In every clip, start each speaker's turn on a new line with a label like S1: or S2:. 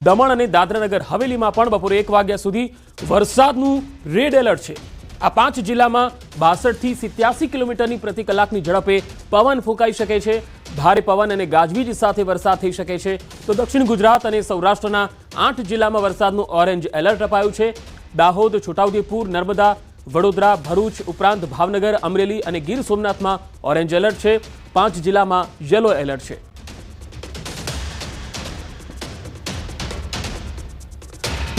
S1: દમણ અને દાદરાનગર હવેલીમાં પણ બપોરે 1 વાગ્યા સુધી વરસાદનું રેડ એલર્ટ છે। આ 5 જિલ્લામાં 62 થી 87 કિલોમીટરની પ્રતિ કલાકની ઝડપે પવન ફૂંકાઈ શકે છે। ભારે પવન અને ગાજવીજ સાથે વરસાદ થઈ શકે છે। તો દક્ષિણ ગુજરાત અને સૌરાષ્ટ્રના 8 જિલ્લામાં વરસાદનું ઓરેન્જ એલર્ટ અપાયું છે। દાહોદ, છોટાઉદેપુર, નર્મદા, વડોદરા, ભરૂચ ઉપરાંત ભાવનગર, અમરેલી અને ગીર સોમનાથમાં ઓરેન્જ એલર્ટ છે। 5 જિલ્લામાં યલો એલર્ટ છે।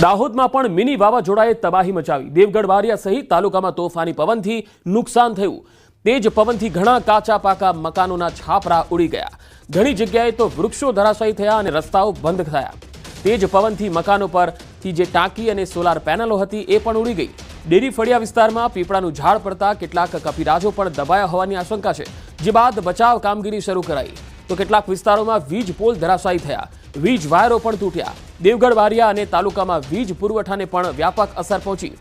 S1: દાહોદમાં પણ મિની વાવાઝોડાએ તબાહી મચાવી। દેવગઢ બારિયા સહિત તાલુકામાં તોફાની પવનથી નુકસાન થયું। તેજ પવનથી ઘણા કાચા પાકા મકાનોના છાપરા ઉડી ગયા। ઘણી જગ્યાએ તો વૃક્ષો ધરાશાયી થયા અને રસ્તાઓ બંધ થયા। તેજ પવનથી મકાનો પરથી જે ટાંકી અને સોલાર પેનલો હતી એ પણ ઉડી ગઈ। ડેરી ફળિયા વિસ્તારમાં પીપળાનું ઝાડ પડતા કેટલાક કપીરાજો પણ દબાયા હોવાની આશંકા છે, જે બાદ બચાવ કામગીરી શરૂ કરાઈ। તો કેટલાક વિસ્તારોમાં વીજ પોલ ધરાશાયી થયા, વીજ વાયરો પણ તૂટ્યા। દેવગઢ બારિયા અને તાલુકામાં વીજ પુરવઠાને પણ વ્યાપક અસર પહોંચી।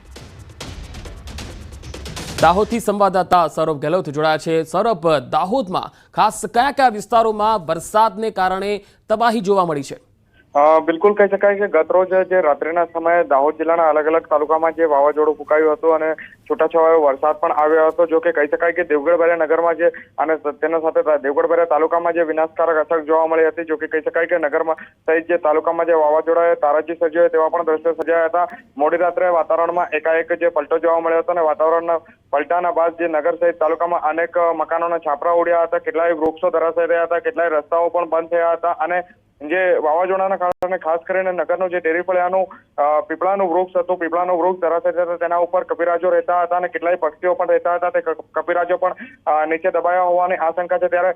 S1: દાહોદથી સંવાદદાતા સૌરભ ગેહલોત જોડાયા છે। સૌરભ, દાહોદમાં ખાસ કયા કયા વિસ્તારોમાં વરસાદને કારણે તબાહી જોવા મળી છે?
S2: બિલકુલ કહી શકાય કે ગતરોજ જે રાત્રિના સમયે દાહોદ જિલ્લાના અલગ અલગ તાલુકામાં જે વાવાઝોડું ફૂંકાયું હતું અને છૂટાછવાયો વરસાદ પણ આવ્યો હતો। જો કે કહી શકાય કે દેવગઢ બારિયા નગરમાં જે અને તેના સાથે દેવગઢ બારિયા તાલુકામાં જે વિનાશકારક અસર જોવા મળી હતી। જો કે કહી શકાય કે નગરમાં સહિત જે તાલુકામાં જે વાવાઝોડાએ તારાજી સર્જ્યો તેવા પણ દ્રશ્યો સર્જાયા હતા। મોડી રાત્રે વાતાવરણમાં એકાએક જે પલટો જોવા મળ્યો હતો અને વાતાવરણના પલટાના બાદ જે નગર સહિત તાલુકામાં અનેક મકાનોના છાપરા ઉડ્યા હતા, કેટલાય વૃક્ષો ધરાશાયી રહ્યા હતા, કેટલાય રસ્તાઓ પણ બંધ થયા હતા અને જે વાવાઝોડાના કારણે ખાસ કરીને નગરનું જે ડેરી ફળિયાનું પીપળાનું વૃક્ષ હતું, પીપળાનું વૃક્ષ ધરાશાયી થતા તેના ઉપર કપીરાજો રહેતા હતા અને કેટલાય પક્ષીઓ પણ રહેતા હતા। તે કપીરાજો પણ નીચે દબાયા હોવાની આશંકા છે। ત્યારે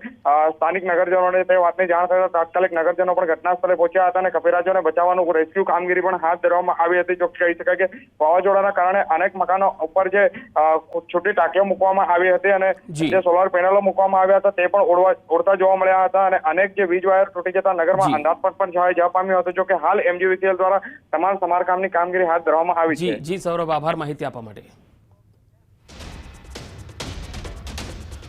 S2: સ્થાનિક નગરજનોને તે વાતની જાણ થતા તાત્કાલિક નગરજનો પણ ઘટના સ્થળે પહોંચ્યા હતા અને કપીરાજોને બચાવવાનું રેસ્ક્યુ કામગીરી પણ હાથ ધરવામાં આવી હતી। જો કહી શકાય કે વાવાઝોડાના કારણે અનેક મકાનો ઉપર જે છૂટી ટાંકીઓ મૂકવામાં આવી હતી અને જે સોલાર પેનલો મૂકવામાં આવ્યા હતા તે પણ ઉડતા જોવા મળ્યા હતા અને અનેક જે વીજ વાયર તૂટી જતા નગરમાં અંદાજપટ પણ છવાઈ જવા પામ્યો હતો। જો કે હાલ MGVCL દ્વારા તમામ સમારકામની કામગીરી હાથ ધરવામાં આવી છે।
S1: જી સૌરભ, આભાર માહિતી આપવા માટે।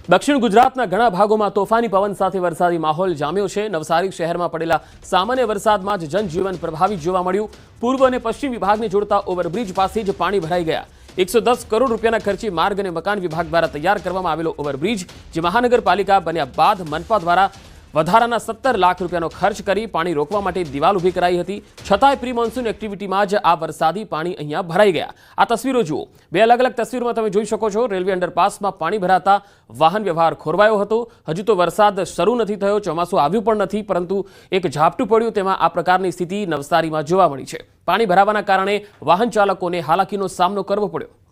S1: દક્ષિણ ગુજરાતના ઘણા ભાગોમાં તોફાની પવન સાથે વરસાદી માહોલ જામ્યો છે। નવસારી શહેરમાં પડેલા સામાન્ય વરસાદમાં જ જનજીવન પ્રભાવિત જોવા મળ્યું। પૂર્વ અને પશ્ચિમ વિભાગને જોડતા ઓવરબ્રિજ પાસે જ પાણી ભરાઈ ગયા। 110 કરોડ રૂપિયાના ખર્ચે માર્ગ અને મકાન વિભાગ દ્વારા તૈયાર કરવામાં આવેલો ઓવરબ્રિજ, જે મહાનગરપાલિકા બન્યા બાદ મનપા દ્વારા વધારાના 17 લાખ રૂપિયાનો ખર્ચ કરી પાણી રોકવા માટે દિવાલ ઊભી કરાઈ હતી। છતાંય પ્રી મોન્સૂન એક્ટિવિટીમાં જ આ વરસાદી પાણી અહીંયા ભરાઈ ગયા। આ તસવીરો જુઓ। બે અલગ અલગ તસવીરોમાં તમે જોઈ શકો છો, રેલવે અંડરપાસમાં પાણી ભરાતા વાહન વ્યવહાર ખોરવાયો હતો। હજુ તો વરસાદ શરૂ નથી થયો, ચોમાસું આવ્યું પણ નથી, પરંતુ એક ઝાપટું પડ્યું તેમાં આ પ્રકારની સ્થિતિ નવસારીમાં જોવા મળી છે। પાણી ભરાવાના કારણે વાહન ચાલકોને હાલાકીનો સામનો કરવો પડ્યો।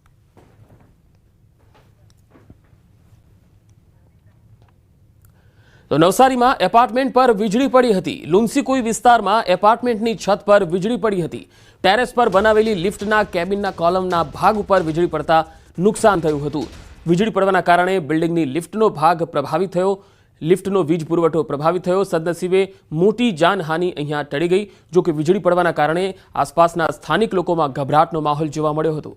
S1: તો નવસારીમાં એપાર્ટમેન્ટ પર વીજળી પડી હતી। લુન્સીકુઈ વિસ્તારમાં એપાર્ટમેન્ટની છત પર વીજળી પડી હતી। ટેરેસ પર બનાવેલી લિફ્ટના કેબિનના કોલમના ભાગ ઉપર વીજળી પડતા નુકસાન થયું હતું। વીજળી પડવાના કારણે બિલ્ડિંગની લિફ્ટનો ભાગ પ્રભાવિત થયો, લિફ્ટનો વીજ પુરવઠો પ્રભાવિત થયો। સદનસીબે મોટી જાનહાનિ અહીંયા ટળી ગઈ। જો કે વીજળી પડવાના કારણે આસપાસના સ્થાનિક લોકોમાં ગભરાટનો માહોલ જોવા મળ્યો હતો।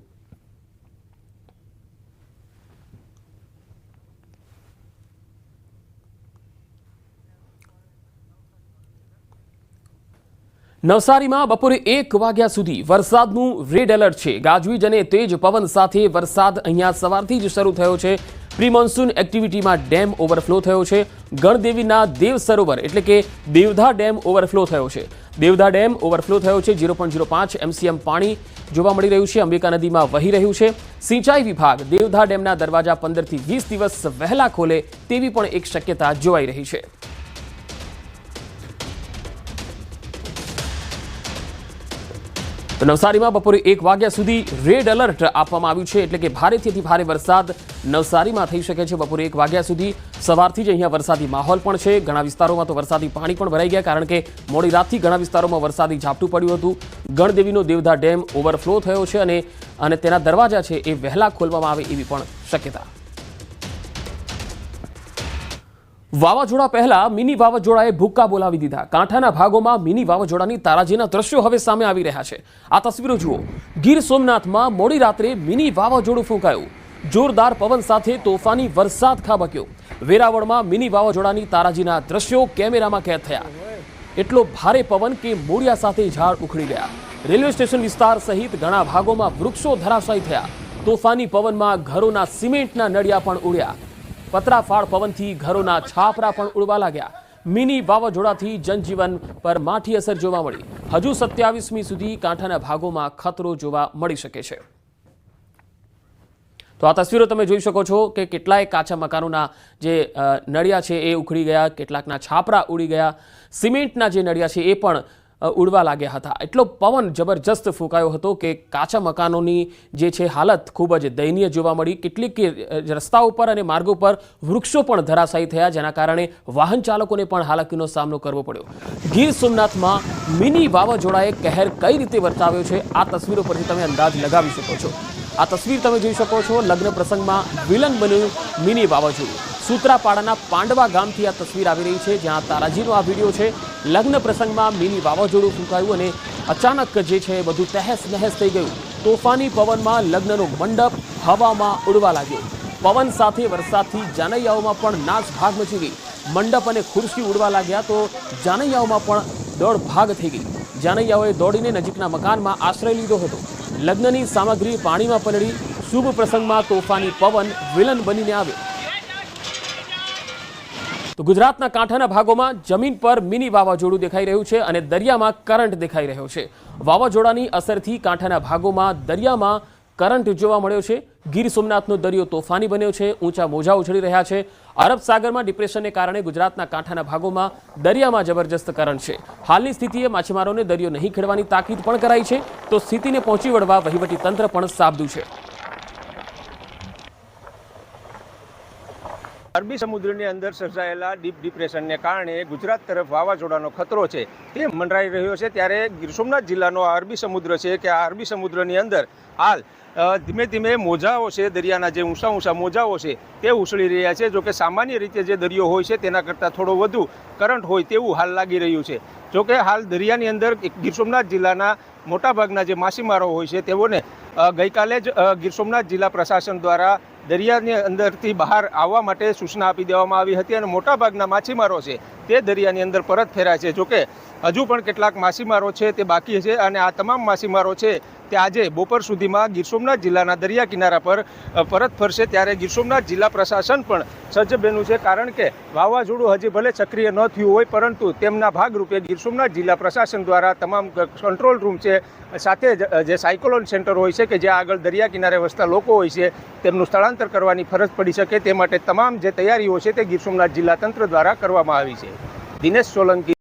S1: નવસારીમાં બપોરે 1 વાગ્યા સુધી વરસાદનું રેડ એલર્ટ છે। ગાજવીજ અને તેજ પવન સાથે વરસાદ અહીંયા સવારથી જ શરૂ થયો છે। પ્રી મોન્સૂન એક્ટિવિટીમાં ડેમ ઓવરફ્લો થયો છે। ગણદેવીના દેવ સરોવર એટલે કે દેવધા ડેમ ઓવરફ્લો થયો છે। દેવધા ડેમ ઓવરફ્લો થયો છે। 0.05 MCM પાણી જોવા મળી રહ્યું છે। અંબિકા નદીમાં વહી રહ્યું છે। સિંચાઈ વિભાગ દેવધા ડેમના દરવાજા 15 થી 20 દિવસ વહેલા ખોલે તેવી પણ એક શક્યતા જોવાઈ રહી છે। તો નવસારીમાં બપોરે 1 વાગ્યા સુધી રેડ એલર્ટ આપવામાં આવ્યું છે, એટલે કે ભારેથી અતિ ભારે વરસાદ નવસારીમાં થઈ શકે છે। બપોરે 1 વાગ્યા સુધી સવારથી જ અહીંયા વરસાદી માહોલ પણ છે। ઘણા વિસ્તારોમાં તો વરસાદી પાણી પણ ભરાઈ ગયા, કારણ કે મોડી રાતથી ઘણા વિસ્તારોમાં વરસાદી ઝાપટું પડ્યું હતું। ગણદેવીનો દેવધા ડેમ ઓવરફ્લો થયો છે અને તેના દરવાજા છે એ વહેલા ખોલવામાં આવે એવી પણ શક્યતા। વાવાઝોડા પહેલા મિની વાવાઝોડાએ ભૂક્કા બોલાવી દીધા। કાંઠાના ભાગોમાં મિની વાવાઝોડાની તારાજીના દ્રશ્યો હવે સામે આવી રહ્યા છે। આ તસવીરો જુઓ। ગીર સોમનાથમાં મોડી રાત્રે મિની વાવાઝોડું ફૂંકાયું। જોરદાર પવન સાથે તોફાની વરસાદ ખાબક્યો। વેરાવળમાં મિની વાવાઝોડાની તારાજીના દ્રશ્યો કેમેરામાં કેદ થયા। એટલો ભારે પવન કે મૂળિયા સાથે ઝાડ ઉખડી ગયા. રેલવે સ્ટેશન વિસ્તાર સહિત ઘણા ભાગોમાં વૃક્ષો ધરાશાયી થયા. તોફાની પવનમાં ઘરોના સિમેન્ટના નળિયા પણ ઉડ્યા. પતરાફાળ પવનથી ઘરોના છાપરા પણ ઉડવા લાગ્યા. મિની વાવાઝોડાથી જનજીવન પર માઠી અસર જોવા મળી. હજુ 27મી સુધી કાંઠાના ભાગોમાં ખતરો જોવા મળી શકે છે. તો આ તસવીરો તમે જોઈ શકો છો કે કેટલાય કાચા મકાનોના જે નળિયા છે એ ઉખડી ગયા, કેટલાકના છાપરા ઉડી ગયા, સિમેન્ટના જે નળિયા છે એ પણ ઉડવા લાગ્યા હતા. એટલો પવન જબરજસ્ત ફૂંકાયો હતો કે કાચા મકાનોની જે છે હાલત ખૂબ જ દયનીય જોવા મળી. કેટલીક રસ્તાઓ પર અને માર્ગો પર વૃક્ષો પણ ધરાશાયી થયા, જેના કારણે વાહન ચાલકોને પણ હાલાકીનો સામનો કરવો પડ્યો. ગીર સોમનાથમાં મિની વાવાઝોડાએ કહેર કઈ રીતે વર્તાવ્યો છે આ તસવીરો પરથી તમે અંદાજ લગાવી શકો છો. આ તસવીર તમે જોઈ શકો છો. લગ્ન પ્રસંગમાં વિલન બન્યું મિની વાવાઝોડું. સૂત્રાપાડાના પાંડવા ગામથી આ તસવીર આવી રહી છે, જ્યાં તારાજીનો આ વિડીયો છે. લગ્ન પ્રસંગમાં મિની વાવાઝોડું ફૂંકાયું અને અચાનક જે છે બધું તહેસ નહેસ થઈ ગયું. તોફાની પવનમાં લગ્નનો મંડપ હવામાં ઉડવા લાગ્યો. પવન સાથે વરસાદથી જાનૈયાઓમાં પણ નાસભાગ મચી ગઈ. મંડપ અને ખુરશી ઉડવા લાગ્યા તો જાનૈયાઓમાં પણ દોડભાગ થઈ ગઈ. જાનૈયાઓએ દોડીને નજીકના મકાનમાં આશ્રય લીધો હતો. લગ્નની સામગ્રી પાણીમાં પલળી. શુભ પ્રસંગમાં તોફાની પવન વિલન બનીને આવ્યો. તો ગુજરાતના કાંઠાના ભાગોમાં જમીન પર મિની વાવાઝોડું દેખાઈ રહ્યું છે અને દરિયામાં કરંટ દેખાઈ રહ્યો છે. વાવાઝોડાની અસરથી કાંઠાના ભાગોમાં દરિયામાં કરંટ જોવા મળ્યો છે. ગીર સોમનાથનો દરિયો તોફાની બન્યો છે. ઊંચા મોજા ઉછળી રહ્યા છે. અરબ સાગરમાં ડિપ્રેશનને કારણે ગુજરાતના કાંઠાના ભાગોમાં દરિયામાં જબરજસ્ત કરંટ છે. હાલની સ્થિતિએ માછીમારોને દરિયો નહીં ખેડવાની તાકીદ પણ કરાઈ છે. તો સ્થિતિને પહોંચી વળવા વહીવટી તંત્ર પણ સાબદું છે.
S3: અરબી સમુદ્રની અંદર સર્જાયેલા ડીપ ડિપ્રેશનને કારણે ગુજરાત તરફ વાવાઝોડાનો ખતરો છે તે મંડરાઈ રહ્યો છે. ત્યારે ગીર સોમનાથ જિલ્લાનો આ અરબી સમુદ્ર છે કે આ અરબી સમુદ્રની અંદર હાલ ધીમે ધીમે મોજાઓ છે, દરિયાના જે ઊંચા ઊંચા મોજાઓ છે તે ઉછળી રહ્યા છે. જોકે સામાન્ય રીતે જે દરિયો હોય છે તેના કરતાં થોડો વધુ કરંટ હોય તેવું હાલ લાગી રહ્યું છે. જોકે હાલ દરિયાની અંદર ગીર સોમનાથ જિલ્લાના મોટાભાગના જે માછીમારો હોય છે તેઓને ગઈકાલે જ ગીર સોમનાથ જિલ્લા પ્રશાસન દ્વારા દરિયાની અંદરથી બહાર આવવા માટે સૂચના આપી દેવામાં આવી હતી અને મોટાભાગના માછીમારો છે તે દરિયાની અંદર પરત ફેર્યા છે. જોકે હજુ પણ કેટલાક માછીમારો છે તે બાકી છે અને આ તમામ માછીમારો છે તે આજે બપોર સુધીમાં ગીર સોમનાથ જિલ્લાના દરિયા કિનારા પર પરત ફરશે. ત્યારે ગીર સોમનાથ જિલ્લા પ્રશાસન પણ સજ્જ બન્યું છે, કારણ કે વાવાઝોડું હજી ભલે સક્રિય ન થયું હોય પરંતુ તેમના ભાગરૂપે ગીર સોમનાથ જિલ્લા પ્રશાસન દ્વારા તમામ કંટ્રોલ રૂમ છે, સાથે જે સાયક્લોન સેન્ટર હોય છે કે જ્યાં આગળ દરિયા કિનારે વસતા લોકો હોય છે તેમનું સ્થળાંતર કરવાની ફરજ પડી શકે તે માટે તમામ જે તૈયારીઓ છે તે ગીર સોમનાથ જિલ્લા તંત્ર દ્વારા કરવામાં આવી છે. દિનેશ સોલંકી.